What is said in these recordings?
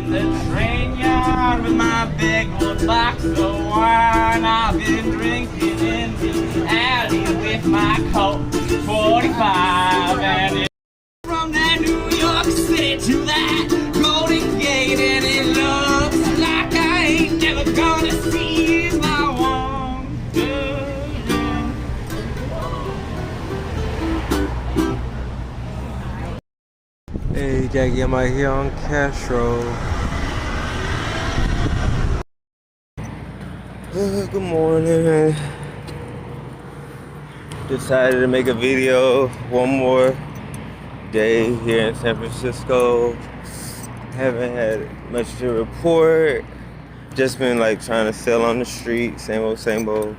in the train yard with my big old box of wine. I've been drinking in the alley with my Colt 45, and it's from that New York City to that Golden Gate, and it looks like I ain't never gonna see my wonder. Hey Jackie, I'm out here on Castro. Good morning. Decided to make a video one more day here in San Francisco. Haven't had much to report. Just been like trying to sell on the street, same old,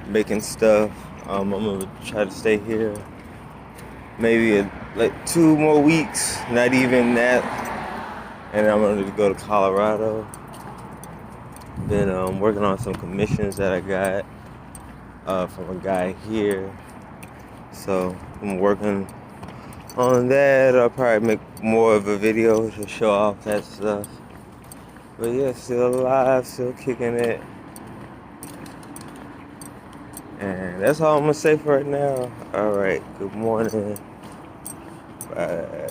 making stuff. I'm gonna try to stay here maybe like 2 more weeks, not even that, and I'm gonna go to Colorado. Been working on some commissions that I got from a guy here, so I'm working on that. I'll probably make more of a video to show off that stuff. But yeah, still alive, still kicking it. And that's all I'm gonna say for right now. Alright, good morning. Bye.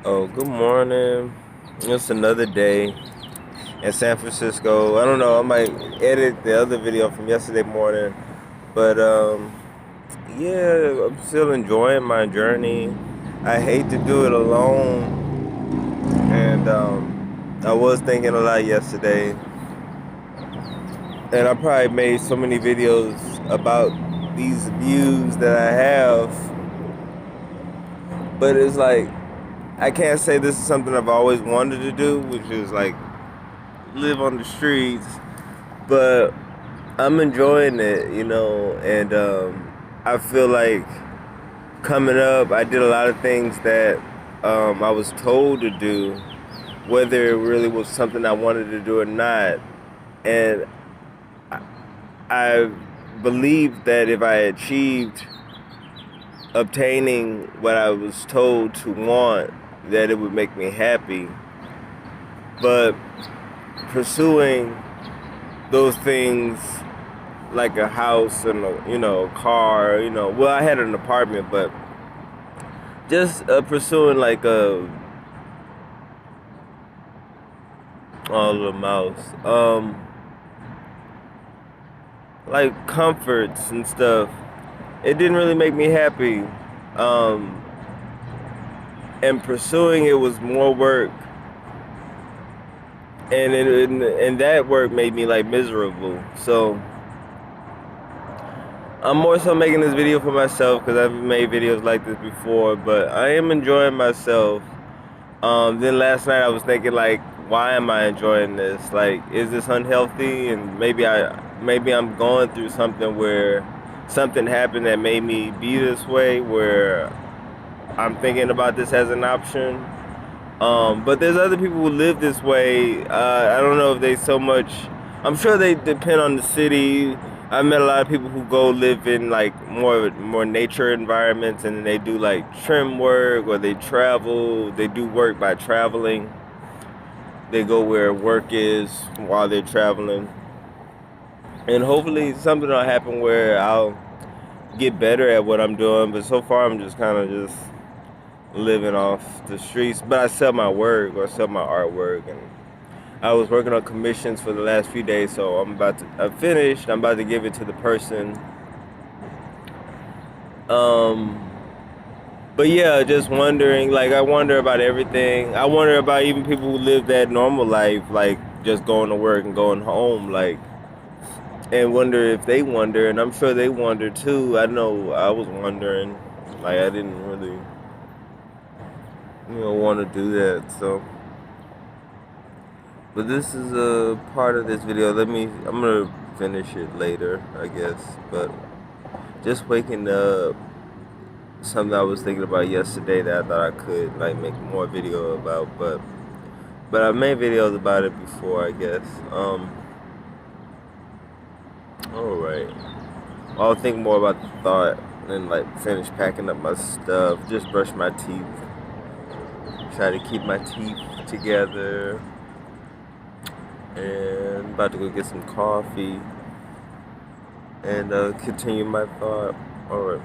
Oh, good morning. It's another day in San Francisco. I don't know, I might edit the other video from yesterday morning. But yeah, I'm still enjoying my journey. I hate to do it alone. And I was thinking a lot yesterday. And I probably made so many videos about these views that I have. But it's like, I can't say this is something I've always wanted to do, which is like live on the streets, but I'm enjoying it, you know, and I feel like coming up, I did a lot of things that I was told to do, whether it really was something I wanted to do or not, and I believed that if I achieved obtaining what I was told to want, that it would make me happy. But pursuing those things like a house and a car, well, I had an apartment, but just pursuing like a the mouse, like comforts and stuff, it didn't really make me happy. And pursuing it was more work, and that work made me like miserable. So I'm more so making this video for myself because I've made videos like this before, but I am enjoying myself. Then last night I was thinking like, why am I enjoying this? Like, is this unhealthy? And maybe I'm going through something where something happened that made me be this way, where I'm thinking about this as an option. But there's other people who live this way. I don't know if they so much, I'm sure they depend on the city. I've met a lot of people who go live in like more nature environments, and they do like trim work, or they travel, they do work by traveling. They go where work is while they're traveling. And hopefully something will happen where I'll get better at what I'm doing, but so far I'm just kind of just living off the streets. But I sell my work, or sell my artwork, and I was working on commissions for the last few days, so I finished. I'm about to give it to the person. But yeah, just wondering, like, I wonder about everything. I wonder about even people who live that normal life, like just going to work and going home, like, and wonder if they wonder, and I'm sure they wonder too. I know I was wondering, like, I didn't really, want to do that, so. But this is a part of this video. I'm gonna finish it later, I guess. But just waking up, something I was thinking about yesterday that I thought I could like make more video about. But But I've made videos about it before, I guess. Alright. I'll think more about the thought and like finish packing up my stuff. Just brush my teeth. Try to keep my teeth together. And about to go get some coffee and continue my thought. Alright.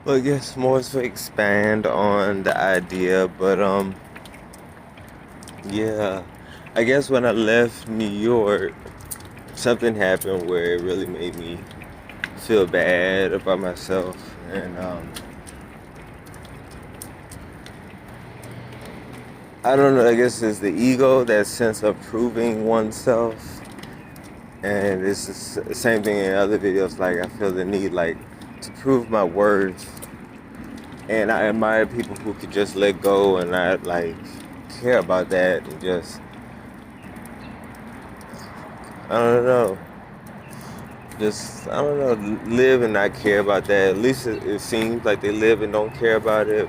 Well, I guess more to expand on the idea, but yeah. I guess when I left New York, something happened where it really made me feel bad about myself, and I don't know. I guess it's the ego, that sense of proving oneself, and it's the same thing in other videos. Like I feel the need, like, to prove my worth, and I admire people who could just let go and not like care about that, and just I don't know, just I don't know, live and not care about that. At least it seems like they live and don't care about it,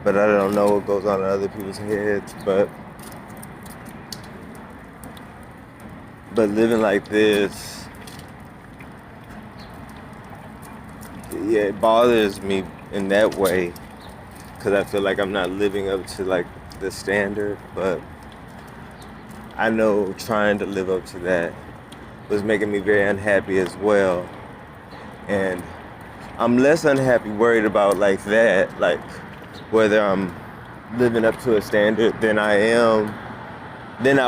but I don't know what goes on in other people's heads. But living like this, yeah, it bothers me in that way because I feel like I'm not living up to like the standard. But I know trying to live up to that was making me very unhappy as well, and I'm less unhappy worried about like that, like whether I'm living up to a standard than I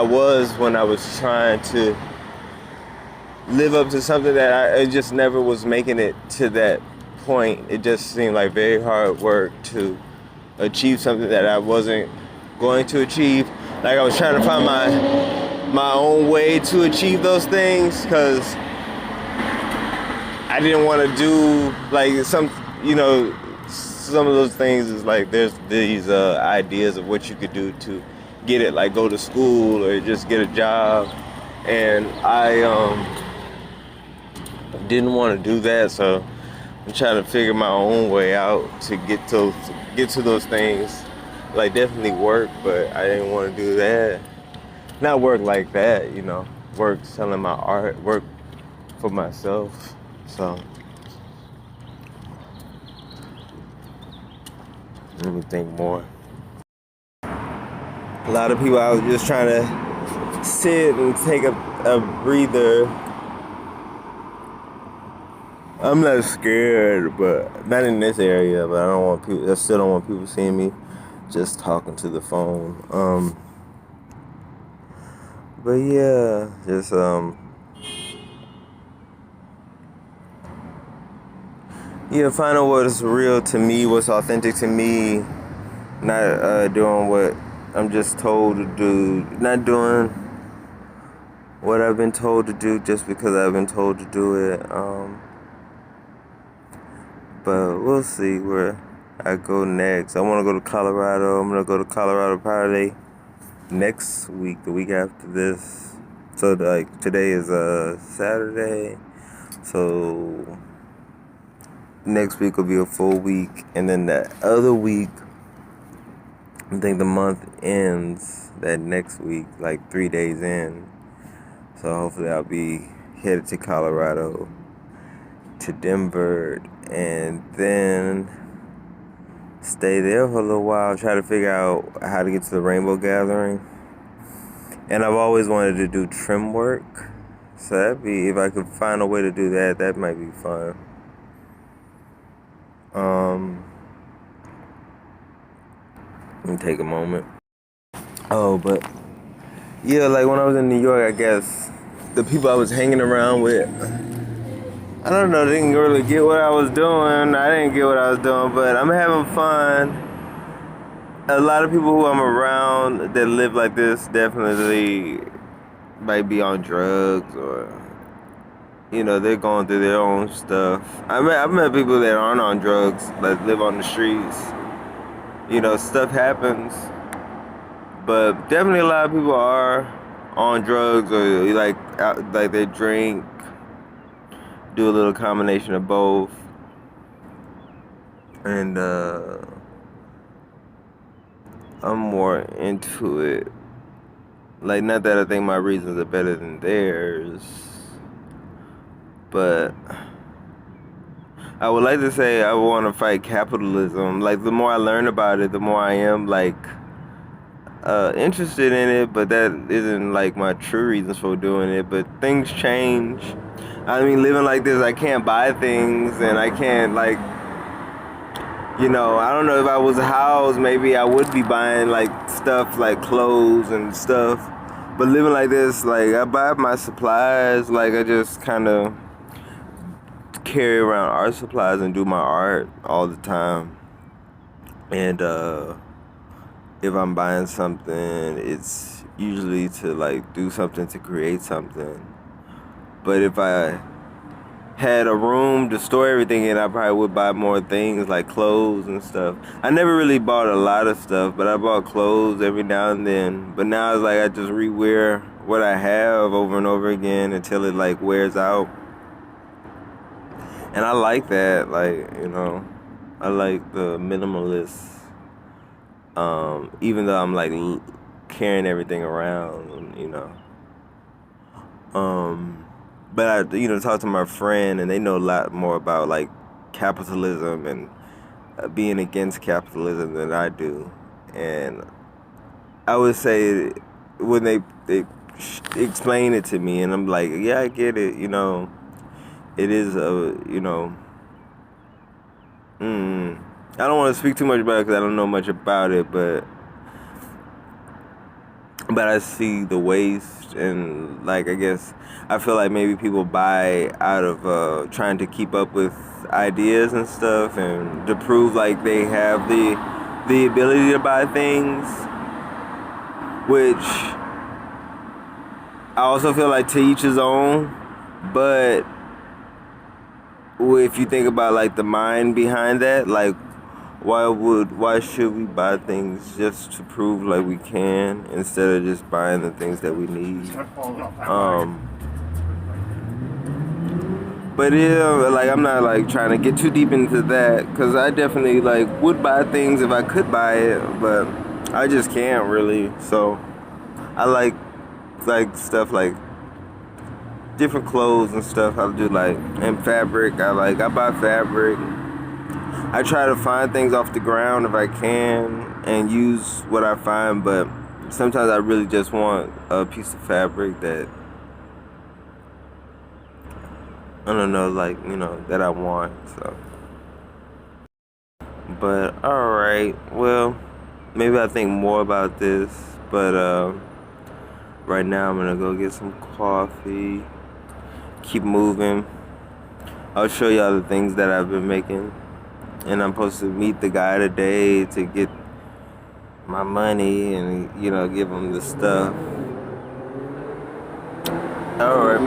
was when I was trying to live up to something that I just never was making it to that point. It just seemed like very hard work to achieve something that I wasn't going to achieve. Like I was trying to find my own way to achieve those things because I didn't want to do like some of those things is like there's these ideas of what you could do to get it, like go to school or just get a job, and I didn't want to do that, so I'm trying to figure my own way out to get to those things. Like definitely work, but I didn't want to do that. Not work like that, work selling my art, work for myself. So let me think more. A lot of people out just trying to sit and take a breather. I'm not scared, but not in this area. But I still don't want people seeing me just talking to the phone. But yeah, just find out what's real to me, what's authentic to me. Not doing what I'm just told to do. Not doing what I've been told to do just because I've been told to do it. But we'll see where I go next. I want to go to Colorado. I'm gonna go to Colorado probably next week, the week after this. So like today is Saturday. So next week will be a full week, and then the other week, I think the month ends that next week, like 3 days in. So hopefully I'll be headed to Colorado, to Denver, and then stay there for a little while, try to figure out how to get to the Rainbow Gathering. And I've always wanted to do trim work. So that'd be, if I could find a way to do that, that might be fun. Let me take a moment. Oh, but yeah, like when I was in New York, I guess the people I was hanging around with, I don't know, they didn't really get what I was doing. I didn't get what I was doing, but I'm having fun. A lot of people who I'm around that live like this definitely might be on drugs, or they're going through their own stuff. I've met people that aren't on drugs, that live on the streets. Stuff happens, but definitely a lot of people are on drugs, or like they drink, do a little combination of both, and I'm more into it. Like, not that I think my reasons are better than theirs, but I would like to say I want to fight capitalism. Like, the more I learn about it, the more I am, like, interested in it, but that isn't, like, my true reasons for doing it. But things change. I mean, living like this, I can't buy things, and I can't, like, I don't know, if I was housed, maybe I would be buying, like, stuff, like clothes and stuff. But living like this, like, I buy my supplies, like, I just kind of carry around art supplies and do my art all the time. And if I'm buying something, it's usually to, like, do something to create something. But if I had a room to store everything in, I probably would buy more things, like clothes and stuff. I never really bought a lot of stuff, but I bought clothes every now and then. But now it's like I just rewear what I have over and over again until it, like, wears out. And I like that, like, I like the minimalist. Even though I'm, like, carrying everything around, But I, talked to my friend, and they know a lot more about, like, capitalism and being against capitalism than I do. And I would say when they explain it to me, and I'm like, yeah, I get it. It is I don't want to speak too much about it because I don't know much about it, but I see the waste, and, like, I guess I feel like maybe people buy out of trying to keep up with ideas and stuff, and to prove like they have the ability to buy things, which I also feel like to each his own. But if you think about, like, the mind behind that, like, why should we buy things just to prove like we can, instead of just buying the things that we need? But yeah, like, I'm not, like, trying to get too deep into that, because I definitely, like, would buy things if I could buy it, but I just can't really. So I like stuff like different clothes and stuff. I'll do, like, and fabric. I buy fabric. I try to find things off the ground if I can and use what I find, but sometimes I really just want a piece of fabric that, I don't know, like, that I want, so. But, alright, well, maybe I'll think more about this, but right now I'm gonna go get some coffee, keep moving. I'll show y'all the things that I've been making. And I'm supposed to meet the guy today to get my money and, give him the stuff. Alright.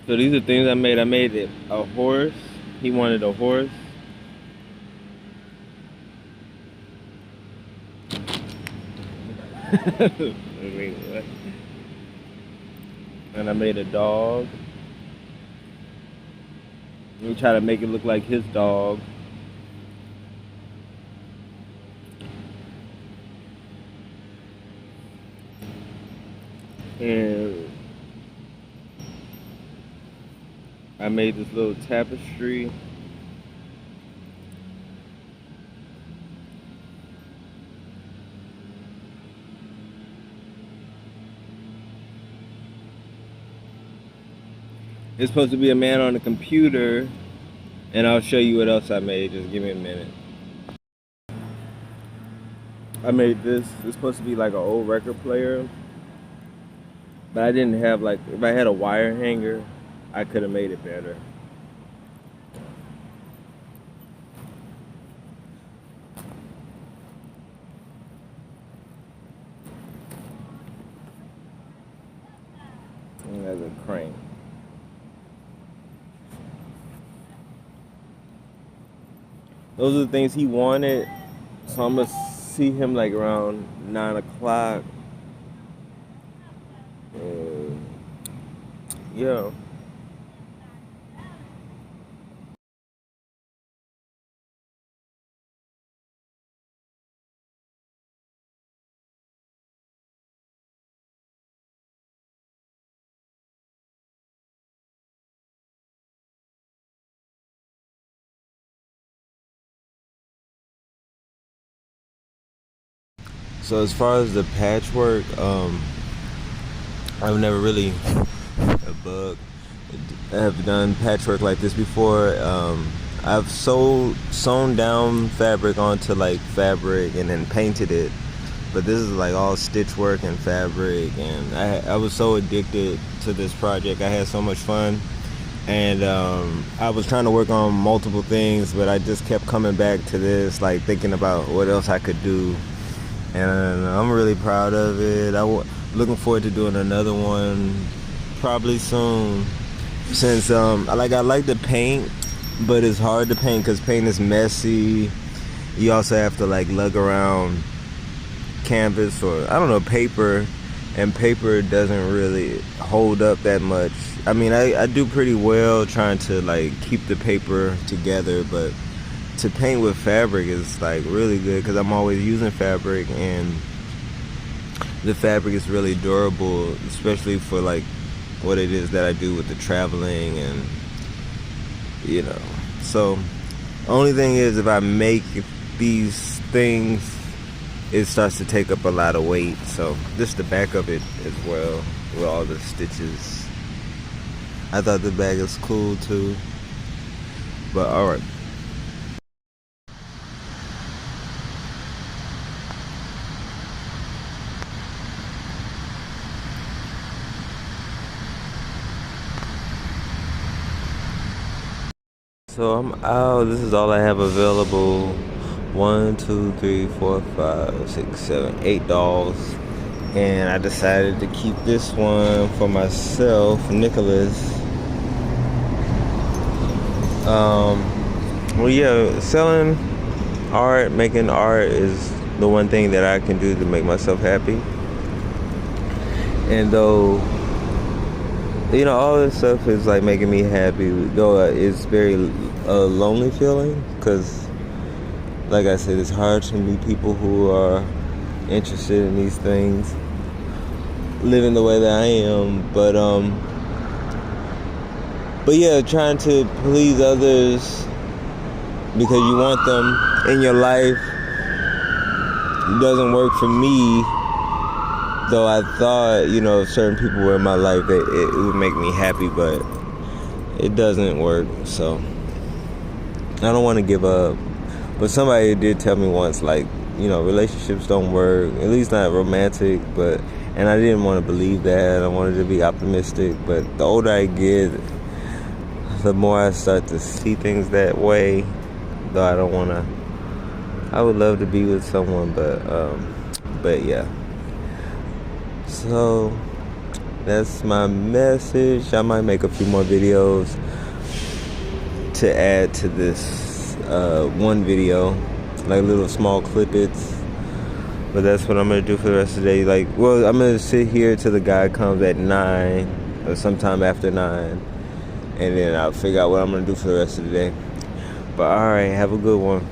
So these are things I made. I made it a horse. He wanted a horse. Wait, what? And I made a dog. We try to make it look like his dog. And I made this little tapestry. It's supposed to be a man on a computer, and I'll show you what else I made. Just give me a minute. I made this. It's supposed to be like an old record player, but I didn't have like, if I had a wire hanger, I could have made it better. And there's a crank. Those are the things he wanted, so I'm gonna see him like around 9 o'clock. Yeah. So as far as the patchwork, I've never really have done patchwork like this before. I've sewn down fabric onto like fabric and then painted it, but this is like all stitch work and fabric, and I was so addicted to this project. I had so much fun, and I was trying to work on multiple things, but I just kept coming back to this, like thinking about what else I could do. And I'm really proud of it. Looking forward to doing another one probably soon. Since I like to paint, but it's hard to paint because paint is messy. You also have to like lug around canvas or I don't know, paper, and paper doesn't really hold up that much. I mean, I do pretty well trying to like keep the paper together, but to paint with fabric is like really good because I'm always using fabric, and the fabric is really durable, especially for like what it is that I do with the traveling, and you know. So only thing is, if I make these things, it starts to take up a lot of weight. So this is the back of it as well, with all the stitches. I thought the bag is cool too, but all right. So I'm out. This is all I have available. 1, 2, 3, 4, 5, 6, 7, 8 dolls. And I decided to keep this one for myself, Nicholas. Well, yeah, selling art, making art is the one thing that I can do to make myself happy. And though, you know, all this stuff is like making me happy, though it's very lonely feeling, because like I said, it's hard to meet people who are interested in these things, living the way that I am. But yeah, trying to please others because you want them in your life doesn't work for me. Though I thought, you know, if certain people were in my life, it would make me happy, but it doesn't work. So I don't want to give up. But somebody did tell me once, like, you know, relationships don't work, at least not romantic. And I didn't want to believe that. I wanted to be optimistic. But the older I get, the more I start to see things that way. Though I don't want to. I would love to be with someone, but yeah. So that's my message. I might make a few more videos to add to this one video, like little small clippets. But that's what I'm gonna do for the rest of the day. Like, well, I'm gonna sit here till the guy comes at 9. or sometime after 9, and then I'll figure out what I'm gonna do for the rest of the day. But all right, have a good one.